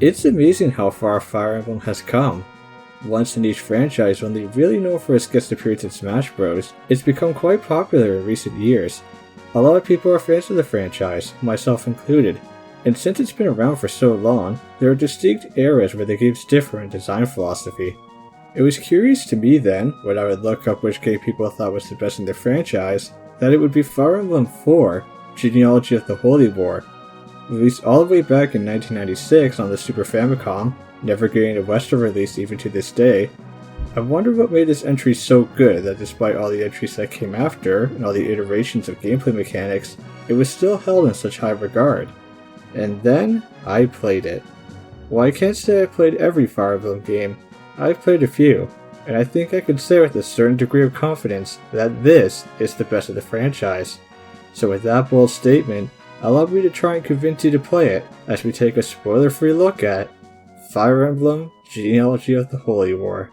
It's amazing how far Fire Emblem has come. Once a niche franchise only really known for its guest appearance in Smash Bros, it's become quite popular in recent years. A lot of people are fans of the franchise, myself included, and since it's been around for so long, there are distinct eras where the games differ in design philosophy. It was curious to me then, when I would look up which game people thought was the best in the franchise, that it would be Fire Emblem 4, Genealogy of the Holy War. Released all the way back in 1996 on the Super Famicom, never getting a Western release even to this day, I wonder what made this entry so good that despite all the entries that came after and all the iterations of gameplay mechanics, it was still held in such high regard. And then, I played it. While I can't say I played every Fire Emblem game, I've played a few, and I think I can say with a certain degree of confidence that this is the best of the franchise. So with that bold statement, allow me to try and convince you to play it as we take a spoiler-free look at Fire Emblem Genealogy of the Holy War.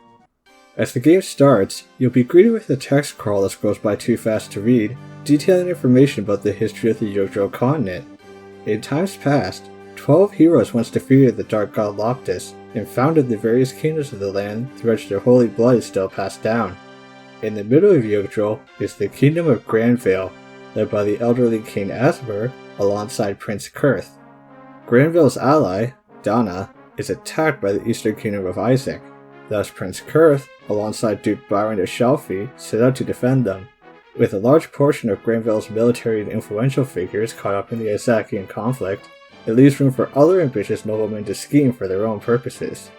As the game starts, you'll be greeted with a text crawl that scrolls by too fast to read, detailing information about the history of the Yojo continent. In times past, 12 heroes once defeated the Dark God Loptis and founded the various kingdoms of the land through which their holy blood is still passed down. In the middle of Yojo is the Kingdom of Granvale, led by the elderly King Asmer alongside Prince Kurth. Granvale's ally, Dana, is attacked by the Eastern Kingdom of Isaac. Thus Prince Kurth, alongside Duke Byron of Shalfie, set out to defend them. With a large portion of Granvale's military and influential figures caught up in the Isaacian conflict, it leaves room for other ambitious noblemen to scheme for their own purposes.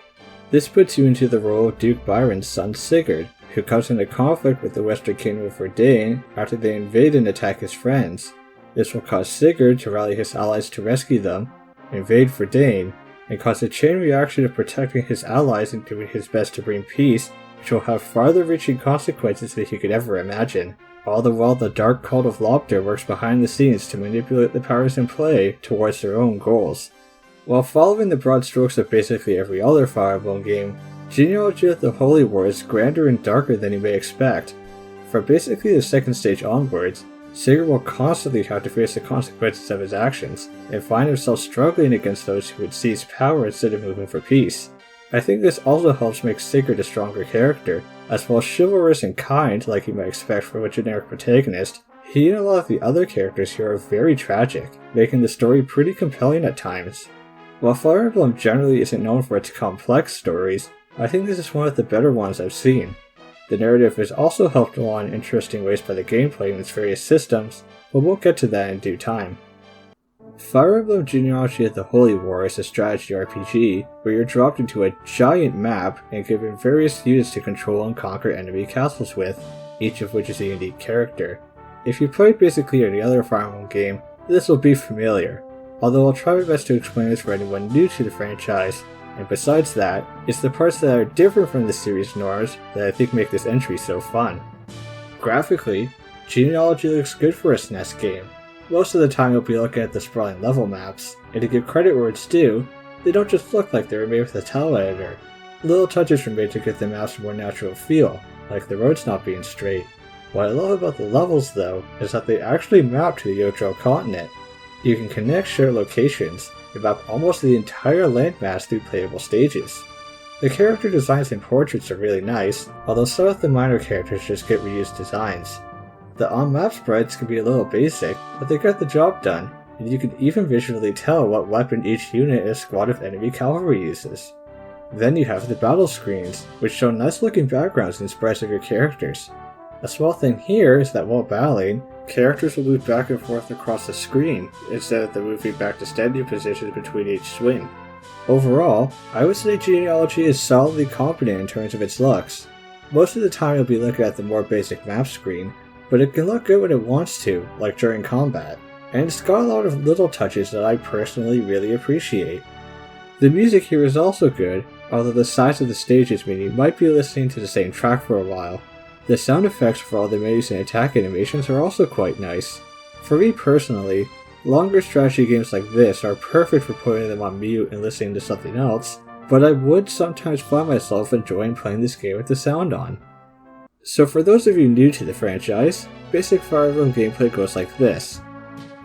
This puts you into the role of Duke Byron's son Sigurd, who comes into conflict with the Western Kingdom of Verdane after they invade and attack his friends. This will cause Sigurd to rally his allies to rescue them, invade Verdane, and cause a chain reaction of protecting his allies and doing his best to bring peace, which will have farther-reaching consequences than he could ever imagine. All the while the Dark Cult of Lopter works behind the scenes to manipulate the powers in play towards their own goals. While following the broad strokes of basically every other Fire Emblem game, Genealogy of the Holy War is grander and darker than you may expect. From basically the second stage onwards, Sigurd will constantly have to face the consequences of his actions, and find himself struggling against those who would seize power instead of moving for peace. I think this also helps make Sigurd a stronger character, as while chivalrous and kind like you might expect from a generic protagonist, he and a lot of the other characters here are very tragic, making the story pretty compelling at times. While Fire Emblem generally isn't known for its complex stories, I think this is one of the better ones I've seen. The narrative is also helped along in interesting ways by the gameplay and its various systems, but we'll get to that in due time. Fire Emblem Genealogy of the Holy War is a strategy RPG where you're dropped into a giant map and given various units to control and conquer enemy castles with, each of which is a unique character. If you played basically any other Fire Emblem game, this will be familiar, although I'll try my best to explain this for anyone new to the franchise, and besides that, it's the parts that are different from the series norms that I think make this entry so fun. Graphically, Genealogy looks good for a SNES game. Most of the time you'll be looking at the sprawling level maps, and to give credit where it's due, they don't just look like they were made with a tile editor. Little touches were made to give the maps a more natural feel, like the roads not being straight. What I love about the levels though, is that they actually map to the Yojo continent. You can connect shared locations, and map almost the entire landmass through playable stages. The character designs and portraits are really nice, although some of the minor characters just get reused designs. The on-map sprites can be a little basic, but they get the job done, and you can even visually tell what weapon each unit and squad of enemy cavalry uses. Then you have the battle screens, which show nice looking backgrounds and sprites of your characters. A small thing here is that while battling, characters will move back and forth across the screen, instead of them moving back to standing positions between each swing. Overall, I would say Genealogy is solidly competent in terms of its looks. Most of the time you'll be looking at the more basic map screen, but it can look good when it wants to, like during combat, and it's got a lot of little touches that I personally really appreciate. The music here is also good, although the size of the stages mean you might be listening to the same track for a while. The sound effects for all the menus and attack animations are also quite nice. For me personally, longer strategy games like this are perfect for putting them on mute and listening to something else, but I would sometimes find myself enjoying playing this game with the sound on. So for those of you new to the franchise, basic Fire Emblem gameplay goes like this.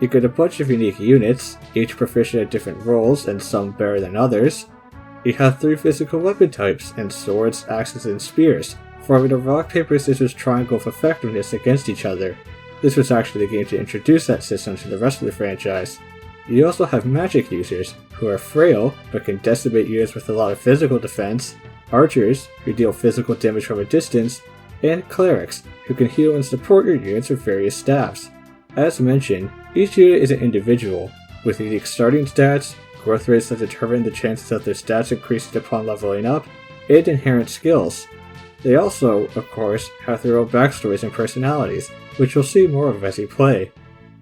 You get a bunch of unique units, each proficient at different roles and some better than others. You have 3 physical weapon types, and swords, axes, and spears, forming a rock, paper, scissors triangle of effectiveness against each other. This was actually the game to introduce that system to the rest of the franchise. You also have magic users, who are frail but can decimate units with a lot of physical defense, archers, who deal physical damage from a distance, and clerics, who can heal and support your units with various staffs. As mentioned, each unit is an individual, with unique starting stats, growth rates that determine the chances of their stats increasing upon leveling up, and inherent skills. They also, of course, have their own backstories and personalities, which you'll see more of as you play.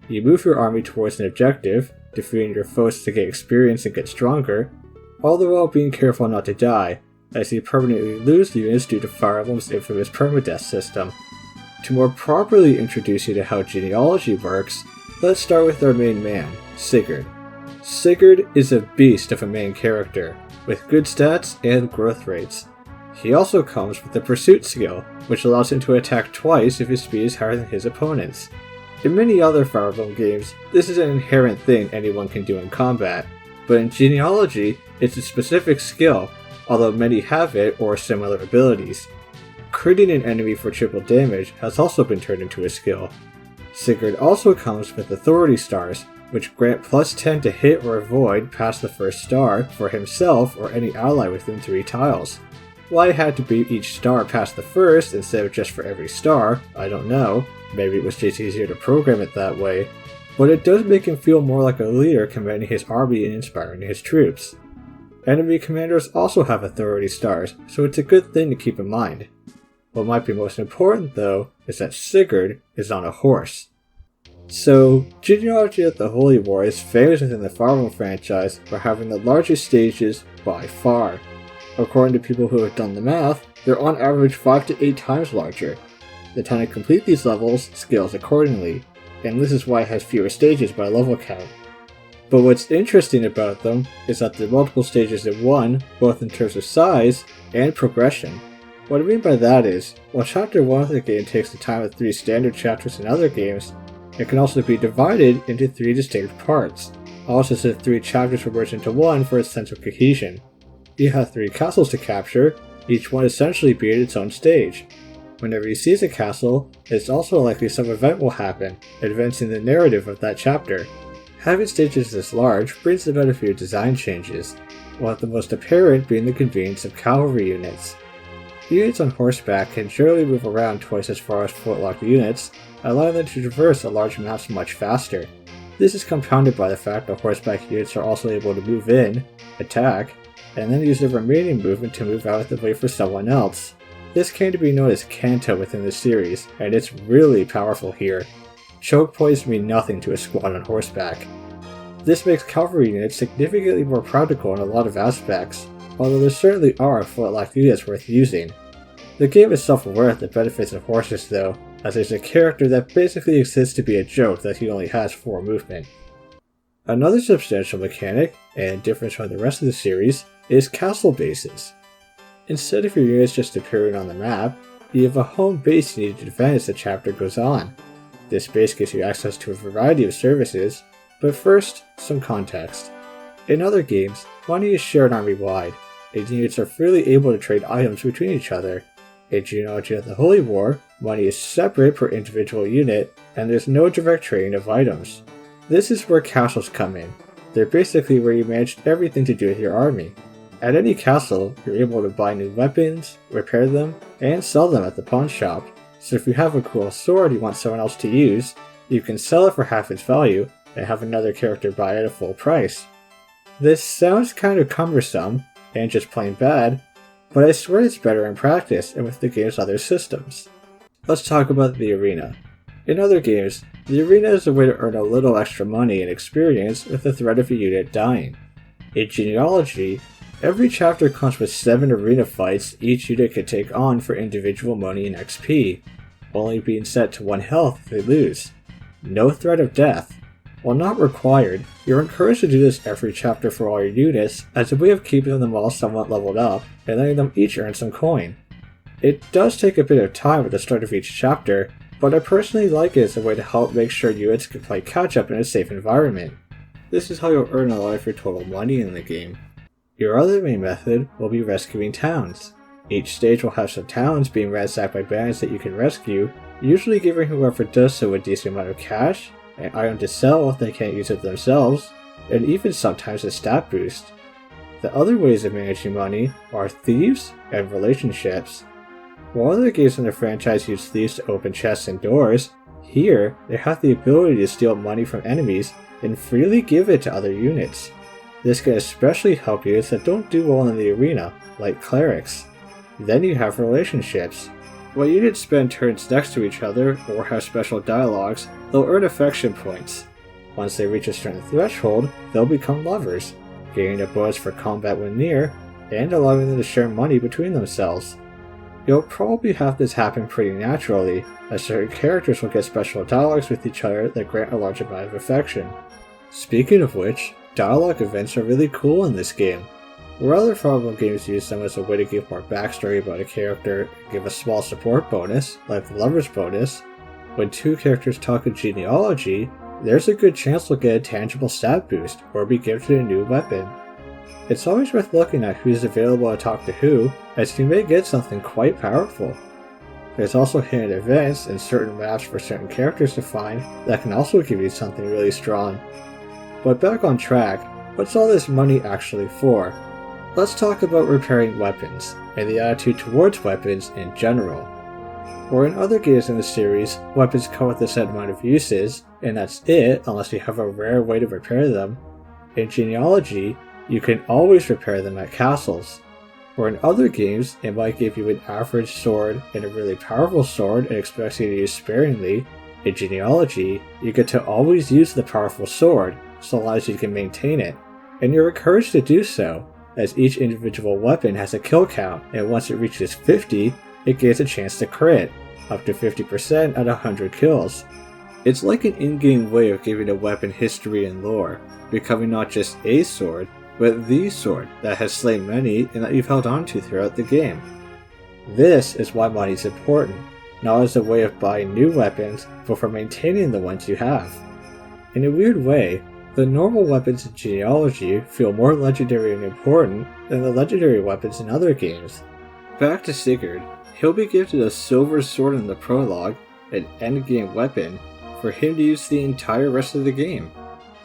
You move your army towards an objective, defeating your foes to get experience and get stronger, all the while being careful not to die, as you permanently lose units due to Fire Emblem's infamous permadeath system. To more properly introduce you to how Genealogy works, let's start with our main man, Sigurd. Sigurd is a beast of a main character, with good stats and growth rates. He also comes with the Pursuit skill, which allows him to attack twice if his speed is higher than his opponent's. In many other Fire Emblem games, this is an inherent thing anyone can do in combat, but in Genealogy, it's a specific skill, although many have it or similar abilities. Critting an enemy for triple damage has also been turned into a skill. Sigurd also comes with Authority Stars, which grant plus 10 to hit or avoid past the first star for himself or any ally within 3 tiles. Why it had to be each star past the first instead of just for every star, I don't know. Maybe it was just easier to program it that way, but it does make him feel more like a leader commanding his army and inspiring his troops. Enemy commanders also have Authority Stars, so it's a good thing to keep in mind. What might be most important though, is that Sigurd is on a horse. So, Genealogy of the Holy War is famous within the Fire Emblem franchise for having the largest stages by far. According to people who have done the math, they're on average 5 to 8 times larger. The time to complete these levels scales accordingly, and this is why it has fewer stages by level count. But what's interesting about them is that there are multiple stages in one, both in terms of size and progression. What I mean by that is, while Chapter 1 of the game takes the time of 3 standard chapters in other games, it can also be divided into 3 distinct parts, almost as if 3 chapters were merged into one for a sense of cohesion. You have 3 castles to capture, each one essentially being its own stage. Whenever you seize a castle, it's also likely some event will happen, advancing the narrative of that chapter. Having stages this large brings about a few design changes, one of the most apparent being the convenience of cavalry units. Units on horseback can generally move around twice as far as foot-locked units, allowing them to traverse a large maps much faster. This is compounded by the fact that horseback units are also able to move in, attack, and then use their remaining movement to move out of the way for someone else. This came to be known as Kanto within the series, and it's really powerful here. Choke points mean nothing to a squad on horseback. This makes cavalry units significantly more practical in a lot of aspects, although there certainly are foot-locked units worth using. The game is self-aware of the benefits of horses though, as there's a character that basically exists to be a joke that he only has 4 movement. Another substantial mechanic, and difference from the rest of the series, is castle bases. Instead of your units just appearing on the map, you have a home base you need to defend as the chapter goes on. This base gives you access to a variety of services, but first, some context. In other games, money is shared army-wide, and units are freely able to trade items between each other. In Genealogy of the Holy War, money is separate per individual unit, and there's no direct trading of items. This is where castles come in. They're basically where you manage everything to do with your army. At any castle, you're able to buy new weapons, repair them, and sell them at the pawn shop. So if you have a cool sword you want someone else to use, you can sell it for half its value, and have another character buy it at full price. This sounds kind of cumbersome, and just plain bad, but I swear it's better in practice and with the game's other systems. Let's talk about the arena. In other games, the arena is a way to earn a little extra money and experience with the threat of a unit dying. In Genealogy, every chapter comes with 7 arena fights each unit can take on for individual money and XP, only being set to 1 health if they lose. No threat of death. While not required, you're encouraged to do this every chapter for all your units as a way of keeping them all somewhat leveled up and letting them each earn some coin. It does take a bit of time at the start of each chapter, but I personally like it as a way to help make sure units can play catch up in a safe environment. This is how you'll earn a lot of your total money in the game. Your other main method will be rescuing towns. Each stage will have some towns being ransacked by bandits that you can rescue, usually giving whoever does so a decent amount of cash, an item to sell if they can't use it themselves, and even sometimes a stat boost. The other ways of managing money are thieves and relationships. While other games in the franchise use thieves to open chests and doors, here they have the ability to steal money from enemies and freely give it to other units. This can especially help units that don't do well in the arena, like clerics. Then you have relationships. When units spend turns next to each other or have special dialogues, they'll earn affection points. Once they reach a certain threshold, they'll become lovers, gaining a bonus for combat when near, and allowing them to share money between themselves. You'll probably have this happen pretty naturally, as certain characters will get special dialogues with each other that grant a large amount of affection. Speaking of which, dialogue events are really cool in this game. Where other Fire Emblem games use them as a way to give more backstory about a character and give a small support bonus, like the Lover's bonus, when two characters talk in Genealogy, there's a good chance they'll get a tangible stat boost or be gifted a new weapon. It's always worth looking at who's available to talk to who, as you may get something quite powerful. There's also hidden events and certain maps for certain characters to find that can also give you something really strong. But back on track, what's all this money actually for? Let's talk about repairing weapons, and the attitude towards weapons in general. Where in other games in the series, weapons come with a set amount of uses, and that's it unless you have a rare way to repair them, in Genealogy, you can always repair them at castles. Where in other games, it might give you an average sword and a really powerful sword and expects you to use sparingly, in Genealogy, you get to always use the powerful sword, so long as you can maintain it, and you're encouraged to do so, as each individual weapon has a kill count, and once it reaches 50, it gains a chance to crit, up to 50% at 100 kills. It's like an in-game way of giving a weapon history and lore, becoming not just a sword, but the sword that has slain many and that you've held onto throughout the game. This is why money is important, not as a way of buying new weapons, but for maintaining the ones you have. In a weird way, the normal weapons in Genealogy feel more legendary and important than the legendary weapons in other games. Back to Sigurd, he'll be gifted a silver sword in the prologue, an endgame weapon, for him to use the entire rest of the game.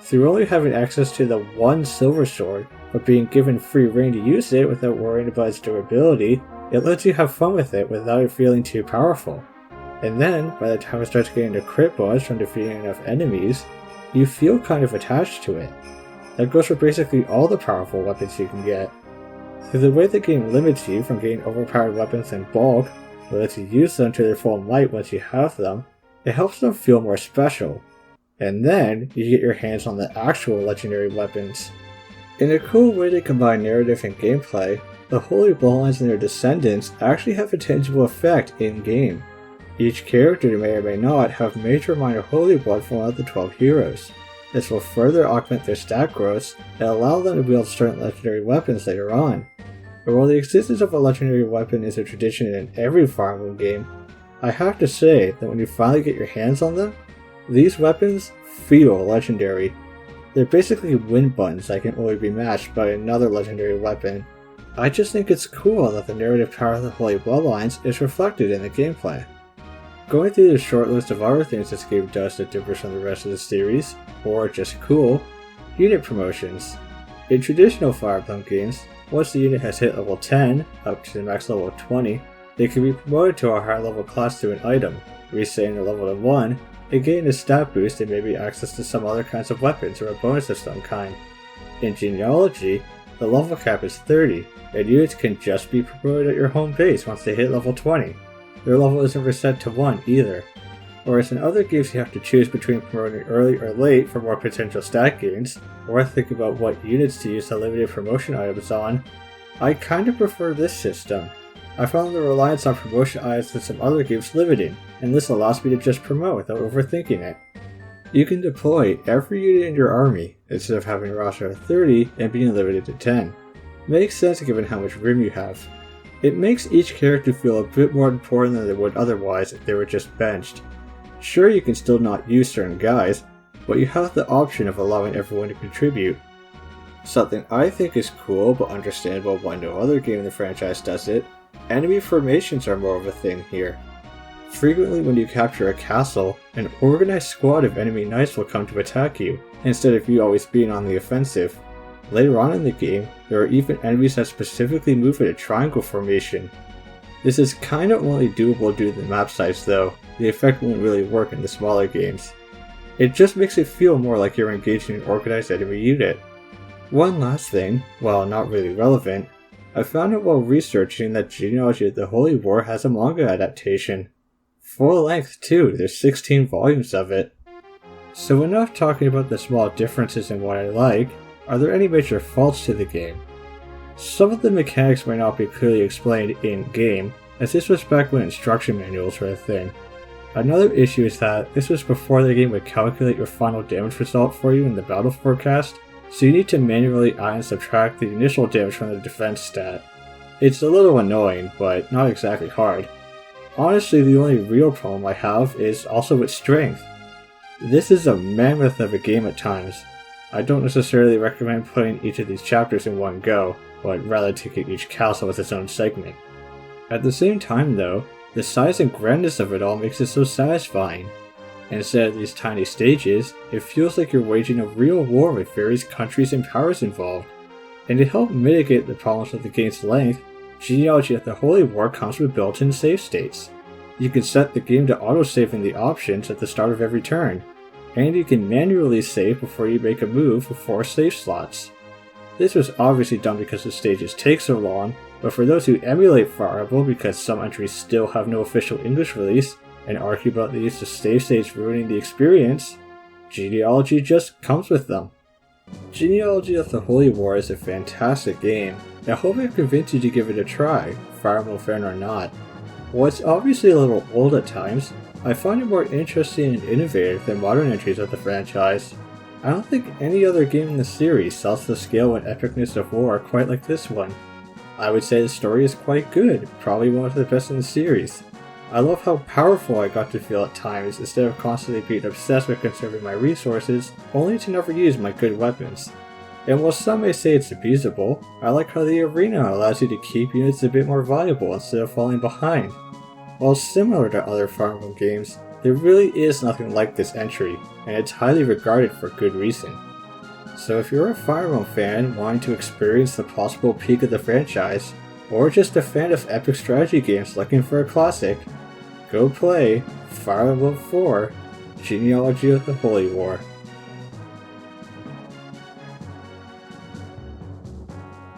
Through only having access to the one silver sword, but being given free reign to use it without worrying about its durability, it lets you have fun with it without it feeling too powerful. And then, by the time it starts getting a crit bonus from defeating enough enemies, you feel kind of attached to it. That goes for basically all the powerful weapons you can get. Through the way the game limits you from getting overpowered weapons in bulk, but lets you use them to their full might once you have them, it helps them feel more special. And then, you get your hands on the actual legendary weapons. In a cool way to combine narrative and gameplay, the Holy Bloodlines and their descendants actually have a tangible effect in-game. Each character may or may not have major or minor holy blood from one of the 12 heroes. This will further augment their stat growths and allow them to wield certain legendary weapons later on. But while the existence of a legendary weapon is a tradition in every Fire Emblem game, I have to say that when you finally get your hands on them, these weapons feel legendary. They're basically win buttons that can only be matched by another legendary weapon. I just think it's cool that the narrative power of the Holy Bloodlines is reflected in the gameplay. Going through the short list of other things this game does that differs from the rest of the series, or just cool, unit promotions. In traditional Fire Emblem games, once the unit has hit level 10, up to the max level of 20, they can be promoted to a higher level class through an item, resetting their level to 1, and gaining a stat boost and maybe access to some other kinds of weapons or a bonus of some kind. In Genealogy, the level cap is 30, and units can just be promoted at your home base once they hit level 20. Their level isn't reset to 1 either. Whereas in other games you have to choose between promoting early or late for more potential stat gains, or think about what units to use the limited promotion items on, I kinda prefer this system. I found the reliance on promotion items in some other games limiting, and this allows me to just promote without overthinking it. You can deploy every unit in your army, instead of having a roster of 30 and being limited to 10. Makes sense given how much room you have. It makes each character feel a bit more important than they would otherwise if they were just benched. Sure, you can still not use certain guys, but you have the option of allowing everyone to contribute. Something I think is cool but understandable why no other game in the franchise does it, enemy formations are more of a thing here. Frequently when you capture a castle, an organized squad of enemy knights will come to attack you, instead of you always being on the offensive. Later on in the game, there are even enemies that specifically move in a triangle formation. This is kinda only doable due to the map size though, the effect won't really work in the smaller games. It just makes it feel more like you're engaging an organized enemy unit. One last thing, while not really relevant, I found out while researching that Genealogy of the Holy War has a manga adaptation. Full length too, there's 16 volumes of it. So enough talking about the small differences in what I like, are there any major faults to the game? Some of the mechanics might not be clearly explained in-game, as this was back when instruction manuals were a thing. Another issue is that this was before the game would calculate your final damage result for you in the battle forecast, so you need to manually add and subtract the initial damage from the defense stat. It's a little annoying, but not exactly hard. Honestly, the only real problem I have is also with strength. This is a mammoth of a game at times. I don't necessarily recommend putting each of these chapters in one go, but rather taking each castle as its own segment. At the same time though, the size and grandness of it all makes it so satisfying. Instead of these tiny stages, it feels like you're waging a real war with various countries and powers involved. And to help mitigate the problems with the game's length, Genealogy of the Holy War comes with built-in save states. You can set the game to autosave in the options at the start of every turn, and you can manually save before you make a move with 4 save slots. This was obviously done because the stages take so long, but for those who emulate Fire Emblem because some entries still have no official English release, and argue about the use of save states ruining the experience, Genealogy just comes with them. Genealogy of the Holy War is a fantastic game, and I hope I've convinced you to give it a try, Fire Emblem fan or not. While it's obviously a little old at times, I find it more interesting and innovative than modern entries of the franchise. I don't think any other game in the series sells the scale and epicness of war quite like this one. I would say the story is quite good, probably one of the best in the series. I love how powerful I got to feel at times instead of constantly being obsessed with conserving my resources, only to never use my good weapons. And while some may say it's abusable, I like how the arena allows you to keep units a bit more valuable instead of falling behind. While similar to other Fire Emblem games, there really is nothing like this entry, and it's highly regarded for good reason. So if you're a Fire Emblem fan wanting to experience the possible peak of the franchise, or just a fan of epic strategy games looking for a classic, go play Fire Emblem 4 Genealogy of the Holy War.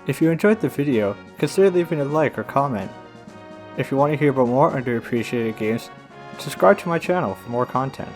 If you enjoyed the video, consider leaving a like or comment. If you want to hear about more underappreciated games, subscribe to my channel for more content.